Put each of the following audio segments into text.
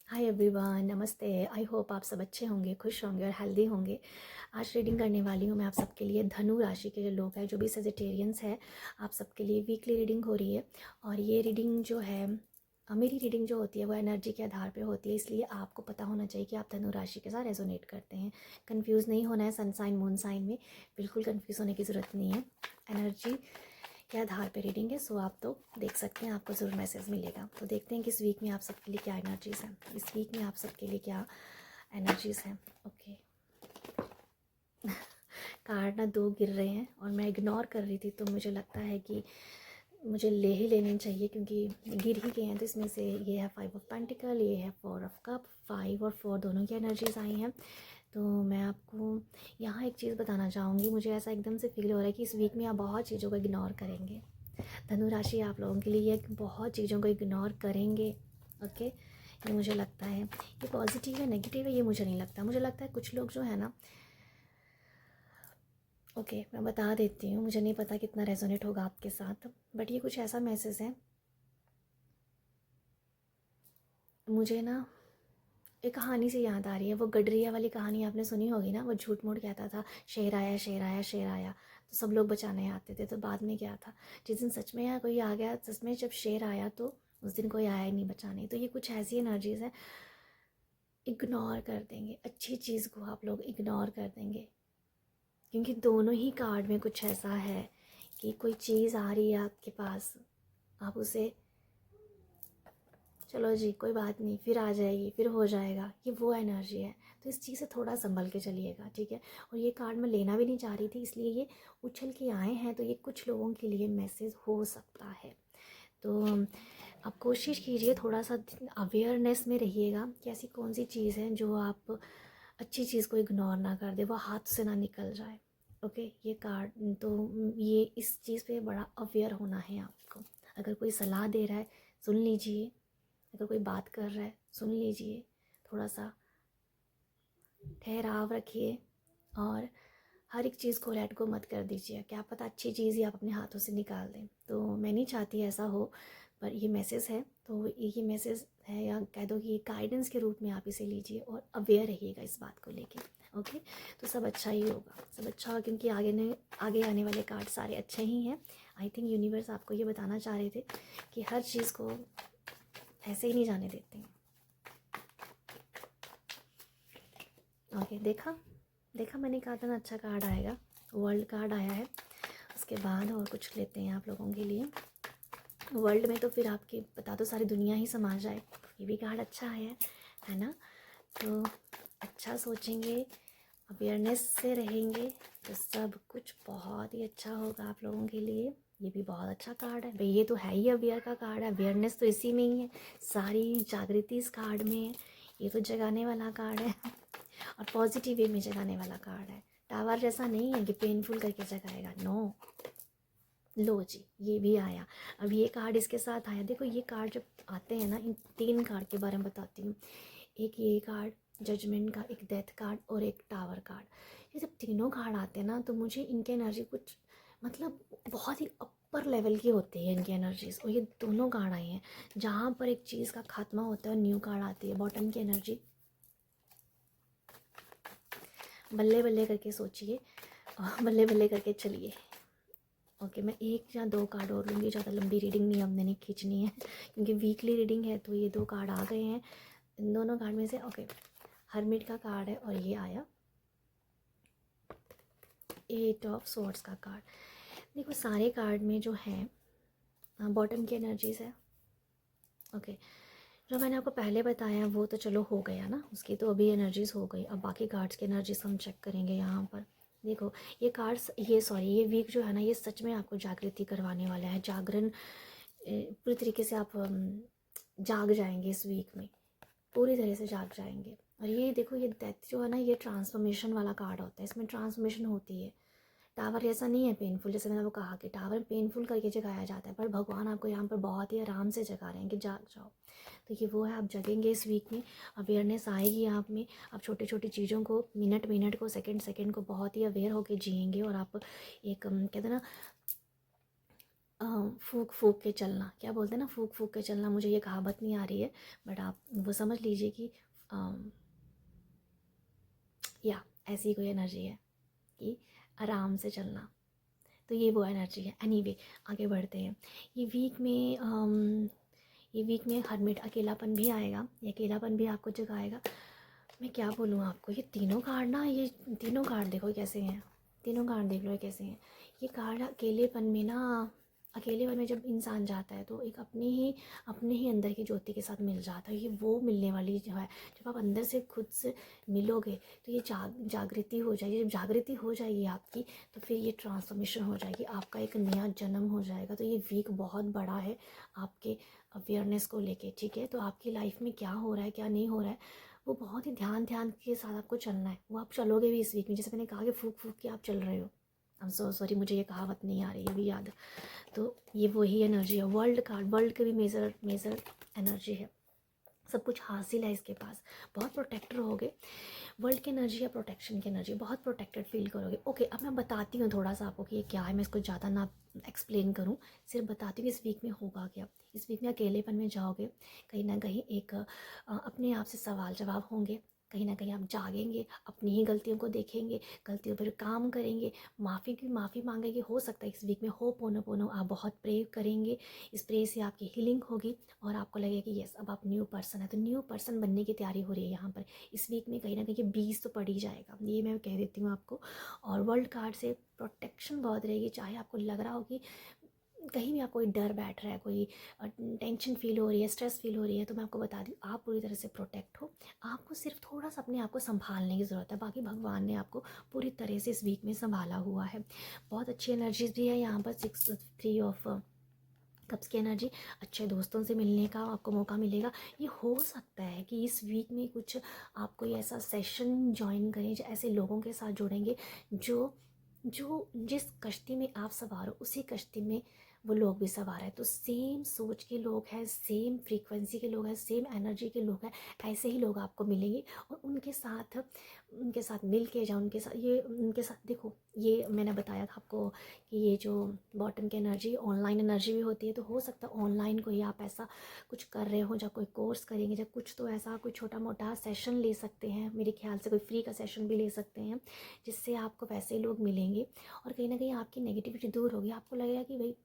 Hi everyone, नमस्ते। I hope आप सब अच्छे होंगे, खुश होंगे और हेल्दी होंगे। आज रीडिंग करने वाली हूँ मैं आप सबके लिए। धनु राशि के जो लोग हैं, जो भी सेजिटेरियंस है, आप सबके लिए वीकली रीडिंग हो रही है। और ये रीडिंग जो है, मेरी रीडिंग जो होती है वो एनर्जी के आधार पे होती है, इसलिए आपको पता होना चाहिए कि आप धनु राशि के साथ रेजोनेट करते हैं। कन्फ्यूज़ नहीं होना है सन साइन मून साइन में, बिल्कुल कन्फ्यूज़ होने की ज़रूरत नहीं है। एनर्जी के आधार पे रीडिंग है, सो आप तो देख सकते हैं, आपको ज़रूर मैसेज मिलेगा। तो देखते हैं कि इस वीक में आप सबके लिए क्या एनर्जीज़ हैं, इस वीक में आप सबके लिए क्या एनर्जीज़ हैं। ओके, कार्ड ना दो गिर रहे हैं और मैं इग्नोर कर रही थी, तो मुझे लगता है कि मुझे ले ही लेनी चाहिए क्योंकि गिर ही गए हैं। तो इसमें से ये है 5 ऑफ पेंटिकल, ये है 4 ऑफ कप। 5 और 4 दोनों की एनर्जीज़ आई हैं। तो मैं आपको यहाँ एक चीज़ बताना चाहूँगी। मुझे ऐसा एकदम से फील हो रहा है कि इस वीक में आप बहुत चीज़ों को इग्नोर करेंगे। धनु राशि आप लोगों के लिए ये बहुत चीज़ों को इग्नोर करेंगे। ओके, ये मुझे लगता है। ये पॉजिटिव है नेगेटिव है ये मुझे नहीं लगता। मुझे लगता है कुछ लोग जो है ना, ओके मैं बता देती हूँ, मुझे नहीं पता कितना रेजोनेट होगा आपके साथ, बट ये कुछ ऐसा मैसेज है। मुझे ना एक कहानी से याद आ रही है, वो गडरिया वाली कहानी आपने सुनी होगी ना। वो झूठ मूठ कहता था, शेर आया शेर आया शेर आया, तो सब लोग बचाने आते थे। तो बाद में क्या था, जिस दिन सच में यहाँ कोई आ गया, सच में जब शेर आया तो उस दिन कोई आया ही नहीं बचाने। तो ये कुछ ऐसी एनर्जीज है, इग्नोर कर देंगे अच्छी चीज़ को, आप लोग इग्नोर कर देंगे क्योंकि दोनों ही कार्ड में कुछ ऐसा है कि कोई चीज़ आ रही है आपके पास, आप उसे चलो जी कोई बात नहीं, फिर आ जाएगी, फिर हो जाएगा, ये वो एनर्जी है। तो इस चीज़ से थोड़ा संभल के चलिएगा, ठीक है। और ये कार्ड मैं लेना भी नहीं चाह रही थी, इसलिए ये उछल के आए हैं। तो ये कुछ लोगों के लिए मैसेज हो सकता है। तो आप कोशिश कीजिए, थोड़ा सा अवेयरनेस में रहिएगा कि ऐसी कौन सी चीज़ है जो आप अच्छी चीज़ को इग्नोर ना कर दे, वो हाथ से ना निकल जाए। ओके, ये कार्ड तो ये इस चीज़ पे बड़ा अवेयर होना है आपको। अगर कोई सलाह दे रहा है सुन लीजिए, अगर कोई बात कर रहा है सुन लीजिए, थोड़ा सा ठहराव रखिए और हर एक चीज़ को लेट गो मत कर दीजिए। क्या पता अच्छी चीज़ ही आप अपने हाथों से निकाल दें। तो मैं नहीं चाहती ऐसा हो, पर ये मैसेज है तो ये मैसेज है, या कह दो कि ये गाइडेंस के रूप में आप इसे लीजिए और अवेयर रहिएगा इस बात को लेके। ओके, तो सब अच्छा ही होगा, सब अच्छा होगा क्योंकि आगे आने वाले कार्ड सारे अच्छे ही हैं। आई थिंक यूनिवर्स आपको ये बताना चाह रहे थे कि हर चीज़ को ऐसे ही नहीं जाने देते हैं। ओके, देखा देखा मैंने कहा था ना अच्छा कार्ड आएगा। वर्ल्ड कार्ड आया है। उसके बाद और कुछ लेते हैं आप लोगों के लिए। वर्ल्ड में तो फिर आपकी बता दो सारी दुनिया ही समा जाए, ये भी कार्ड अच्छा आया है ना। तो अच्छा सोचेंगे, अवेयरनेस से रहेंगे तो सब कुछ बहुत ही अच्छा होगा आप लोगों के लिए। ये भी बहुत अच्छा कार्ड है भाई, ये तो है ही अवेयर का कार्ड है। अवेयरनेस तो इसी में ही है, सारी जागृति इस कार्ड में है। ये तो जगाने वाला कार्ड है और पॉजिटिव वे में जगाने वाला कार्ड है। टावर जैसा नहीं है कि पेनफुल करके जगाएगा, नो। लो जी, ये भी आया। अब ये कार्ड इसके साथ आया। देखो ये कार्ड जब आते हैं ना, इन 3 कार्ड के बारे में बताती हूँ। एक ये कार्ड जजमेंट का, एक डेथ कार्ड और एक टावर कार्ड। ये जब तीनों कार्ड आते हैं ना, तो मुझे इनकी एनर्जी कुछ मतलब बहुत ही अपर लेवल की होती है इनकी एनर्जीज। और ये दोनों कार्ड आए हैं जहाँ पर एक चीज़ का खात्मा होता है और न्यू कार्ड आती है। बॉटम की एनर्जी, बल्ले बल्ले करके सोचिए और बल्ले बल्ले करके चलिए। ओके, मैं 1 या 2 कार्ड और लूँगी, ज़्यादा लंबी रीडिंग नहीं हमने नहीं खींचनी है क्योंकि वीकली रीडिंग है। तो ये 2 कार्ड आ गए हैं इन दोनों कार्ड में से। ओके, हर्मिट का कार्ड है और ये आया 8 ऑफ सोर्ड्स का कार्ड। देखो सारे कार्ड में जो है बॉटम की एनर्जीज है। ओके, जो मैंने आपको पहले बताया वो तो चलो हो गया ना, उसकी तो अभी एनर्जीज हो गई। अब बाकी कार्ड्स की एनर्जीज हम चेक करेंगे यहाँ पर। देखो ये कार्ड्स, ये वीक जो है ना, ये सच में आपको जागृति करवाने वाला है। जागरण पूरी तरीके से आप जाग जाएंगे इस वीक में, पूरी तरह से जाग जाएंगे। और ये देखो ये डेथ जो है ना, ये ट्रांसफॉर्मेशन वाला कार्ड होता है, इसमें ट्रांसफॉर्मेशन होती है। टावर ऐसा नहीं है पेनफुल, जैसे मैंने वो कहा कि टावर पेनफुल करके जगाया जाता है, पर भगवान आपको यहाँ पर बहुत ही आराम से जगा रहे हैं कि जाग जाओ। तो ये वो है, आप जगेंगे इस वीक में, अवेयरनेस आएगी आप में। आप छोटी छोटी चीज़ों को, मिनट मिनट को, सेकंड सेकंड को बहुत ही अवेयर होकर जिएंगे। और आप एक कहते हैं ना, फूँक फूँक के चलना, क्या बोलते हैं ना, फूँक फूँक के चलना, मुझे ये कहावत नहीं आ रही है, बट आप वो समझ लीजिए कि या ऐसी कोई एनर्जी है कि आराम से चलना, तो ये वो एनर्जी है। एनीवे आगे बढ़ते हैं। ये वीक में हरमिट अकेलापन भी आएगा, ये अकेलापन भी आपको जगाएगा। मैं क्या बोलूँ आपको, ये तीनों कार्ड ना, ये तीनों कार्ड देखो कैसे हैं, तीनों कार्ड देख लो कैसे हैं। ये कार्ड अकेलेपन में ना, अकेलेपन में जब इंसान जाता है तो एक अपने ही अंदर की ज्योति के साथ मिल जाता है। ये वो मिलने वाली जो है, जब आप अंदर से खुद से मिलोगे तो ये जागृति हो जाएगी। जब जागृति हो जाएगी आपकी तो फिर ये ट्रांसफॉर्मेशन हो जाएगी, आपका एक नया जन्म हो जाएगा। तो ये वीक बहुत बड़ा है आपके अवेयरनेस को लेके, ठीक है। तो आपकी लाइफ में क्या हो रहा है क्या नहीं हो रहा है, वो बहुत ही ध्यान के साथ आपको चलना है। वो आप चलोगे भी इस वीक में, जैसे मैंने कहा कि फूक फूक के आप चल रहे हो। आई एम सो सॉरी, मुझे ये कहावत नहीं आ रही है भी याद। तो ये वही एनर्जी है। वर्ल्ड कार्ड, वर्ल्ड की भी मेजर एनर्जी है, सब कुछ हासिल है इसके पास, बहुत प्रोटेक्टर होगे। वर्ल्ड की एनर्जी या प्रोटेक्शन की एनर्जी, बहुत प्रोटेक्टेड फील करोगे। ओके, अब मैं बताती हूँ थोड़ा सा आपको कि ये क्या है। मैं इसको ज़्यादा ना एक्सप्लेन करूँ, सिर्फ बताती हूँ कि इस वीक में होगा क्या। इस वीक में अकेलेपन में जाओगे, कहीं ना कहीं एक अपने आप से सवाल जवाब होंगे, कहीं ना कहीं आप जागेंगे, अपनी ही गलतियों को देखेंगे, गलतियों पर काम करेंगे, माफ़ी मांगेंगे। हो सकता है इस वीक में हो पोनो आप बहुत प्रे करेंगे, इस प्रे से आपकी हीलिंग होगी और आपको लगेगा कि यस अब आप न्यू पर्सन है। तो न्यू पर्सन बनने की तैयारी हो रही है यहाँ पर इस वीक में। कहीं ना कहीं बीज तो पड़ ही जाएगा, ये मैं कह देती हूँ आपको। और वर्ल्ड कार्ड से प्रोटेक्शन बहुत रहेगी, चाहे आपको लग रहा हो कि कहीं भी आपको कोई डर बैठ रहा है, कोई टेंशन फील हो रही है, स्ट्रेस फील हो रही है, तो मैं आपको बता दूँ आप पूरी तरह से प्रोटेक्ट हो। आपको सिर्फ थोड़ा सा अपने आप को संभालने की ज़रूरत है, बाकी भगवान ने आपको पूरी तरह से इस वीक में संभाला हुआ है। बहुत अच्छी एनर्जीज भी है यहाँ पर। 3 ऑफ कप्स की एनर्जी, अच्छे दोस्तों से मिलने का आपको मौका मिलेगा। ये हो सकता है कि इस वीक में कुछ आप कोई ऐसा सेशन ज्वाइन करें, ऐसे लोगों के साथ जुड़ेंगे जो जो जिस कश्ती में आप सवार हो उसी कश्ती में वो लोग भी सवार है। तो सेम सोच के लोग हैं, सेम फ्रीक्वेंसी के लोग हैं, सेम एनर्जी के लोग हैं, ऐसे ही लोग आपको मिलेंगे। और उनके साथ मिल के जाओ, उनके साथ देखो, ये मैंने बताया था आपको कि ये जो बॉटम की एनर्जी ऑनलाइन एनर्जी भी होती है। तो हो सकता है ऑनलाइन कोई आप ऐसा कुछ कर रहे हो, या कोई कोर्स करेंगे, या कुछ तो ऐसा कोई छोटा मोटा सेशन ले सकते हैं, मेरे ख्याल से कोई फ्री का सेशन भी ले सकते हैं, जिससे आपको वैसे लोग मिलेंगे। और कहीं ना कहीं आपकी नेगेटिविटी दूर होगी, आपको लगेगा कि भाई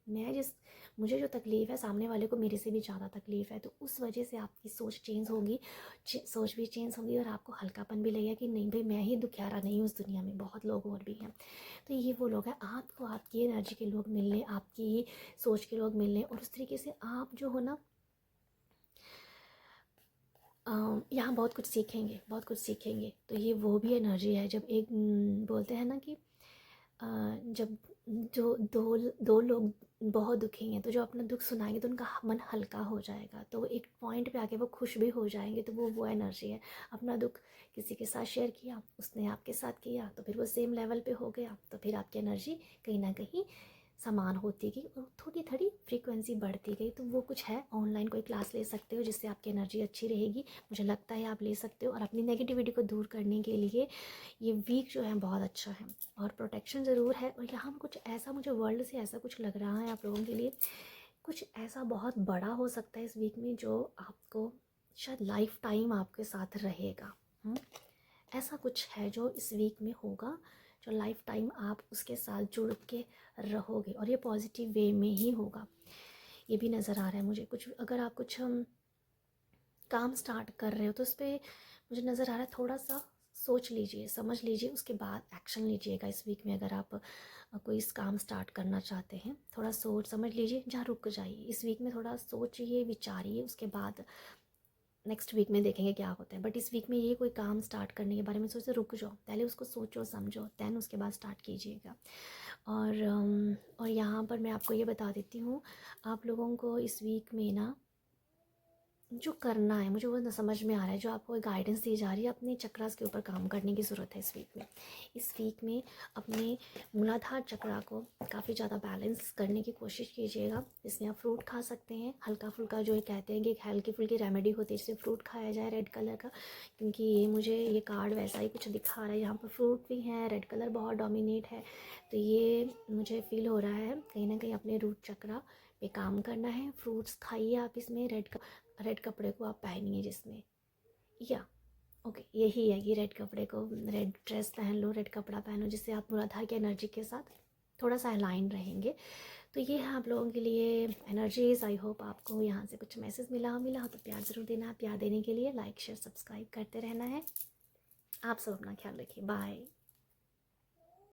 मुझे जो तकलीफ़ है सामने वाले को मेरे से भी ज़्यादा तकलीफ़ है। तो उस वजह से आपकी सोच चेंज होगी, सोच भी चेंज होगी, और आपको हल्कापन भी लगेगा कि नहीं भाई मैं ही दुखियारा नहीं हूँ उस दुनिया में, बहुत लोग और भी हैं। तो ये वो लोग हैं, आपको आपकी एनर्जी के लोग मिलने, आपकी ही सोच के लोग मिलने, और उस तरीके से आप जो हो ना यहाँ बहुत कुछ सीखेंगे, बहुत कुछ सीखेंगे। तो ये वो भी एनर्जी है जब एक बोलते हैं ना कि जब जो दो लोग बहुत दुखी हैं तो जो अपना दुख सुनाएंगे तो उनका मन हल्का हो जाएगा, तो एक पॉइंट पे आके वो खुश भी हो जाएंगे। तो वो एनर्जी है। अपना दुख किसी के साथ शेयर किया, उसने आपके साथ किया, तो फिर वो सेम लेवल पे हो गया, तो फिर आपकी एनर्जी कहीं ना कहीं समान होती गई और थोड़ी थोड़ी फ्रीक्वेंसी बढ़ती गई। तो वो कुछ है, ऑनलाइन कोई क्लास ले सकते हो जिससे आपकी एनर्जी अच्छी रहेगी, मुझे लगता है आप ले सकते हो। और अपनी नेगेटिविटी को दूर करने के लिए ये वीक जो है बहुत अच्छा है, और प्रोटेक्शन ज़रूर है। और यहाँ कुछ ऐसा मुझे वर्ल्ड से ऐसा कुछ लग रहा है आप लोगों के लिए, कुछ ऐसा बहुत बड़ा हो सकता है इस वीक में जो आपको शायद लाइफ टाइम आपके साथ रहेगा। ऐसा कुछ है जो इस वीक में होगा, जो लाइफ टाइम आप उसके साथ जुड़ के रहोगे, और ये पॉजिटिव वे में ही होगा। ये भी नज़र आ रहा है मुझे। कुछ अगर आप कुछ काम स्टार्ट कर रहे हो तो उस पर मुझे नज़र आ रहा है, थोड़ा सा सोच लीजिए, समझ लीजिए, उसके बाद एक्शन लीजिएगा इस वीक में। अगर आप कोई इस काम स्टार्ट करना चाहते हैं, थोड़ा सोच समझ लीजिए, जहाँ रुक जाइए इस वीक में, थोड़ा सोचिए विचारिए, उसके बाद नेक्स्ट वीक में देखेंगे क्या होता है। बट इस वीक में ये कोई काम स्टार्ट करने के बारे में सोचते रुक जाओ, पहले उसको सोचो समझो, दैन उसके बाद स्टार्ट कीजिएगा। और यहाँ पर मैं आपको ये बता देती हूँ, आप लोगों को इस वीक में ना जो करना है मुझे वो समझ में आ रहा है, जो आपको गाइडेंस दी जा रही है, अपने चक्रास के ऊपर काम करने की ज़रूरत है इस वीक में। इस वीक में अपने मूलाधार चक्रा को काफ़ी ज़्यादा बैलेंस करने की कोशिश कीजिएगा। इसमें आप फ्रूट खा सकते हैं, हल्का फुल्का, जो कहते हैं कि एक हल्की फुल्की रेमेडी होती है जिससे फ्रूट खाया जाए रेड कलर का, क्योंकि ये मुझे ये कार्ड वैसा ही कुछ दिखा रहा है। यहाँ पर फ्रूट भी हैं, रेड कलर बहुत डोमिनेट है, तो ये मुझे फील हो रहा है कहीं ना कहीं अपने रूट चक्रा पे काम करना है। फ्रूट्स खाइए आप, इसमें रेड कपड़े को आप पहनिए जिसमें, या ओके यही है कि रेड कपड़े को, रेड ड्रेस पहन लो, रेड कपड़ा पहनो, जिससे आप मूलाधार की एनर्जी के साथ थोड़ा सा अलाइन रहेंगे। तो ये है आप लोगों के लिए एनर्जीज। आई होप आपको यहाँ से कुछ मैसेज मिला हो तो प्यार ज़रूर देना। प्यार देने के लिए लाइक शेयर सब्सक्राइब करते रहना है। आप सब अपना ख्याल रखिए। बाय।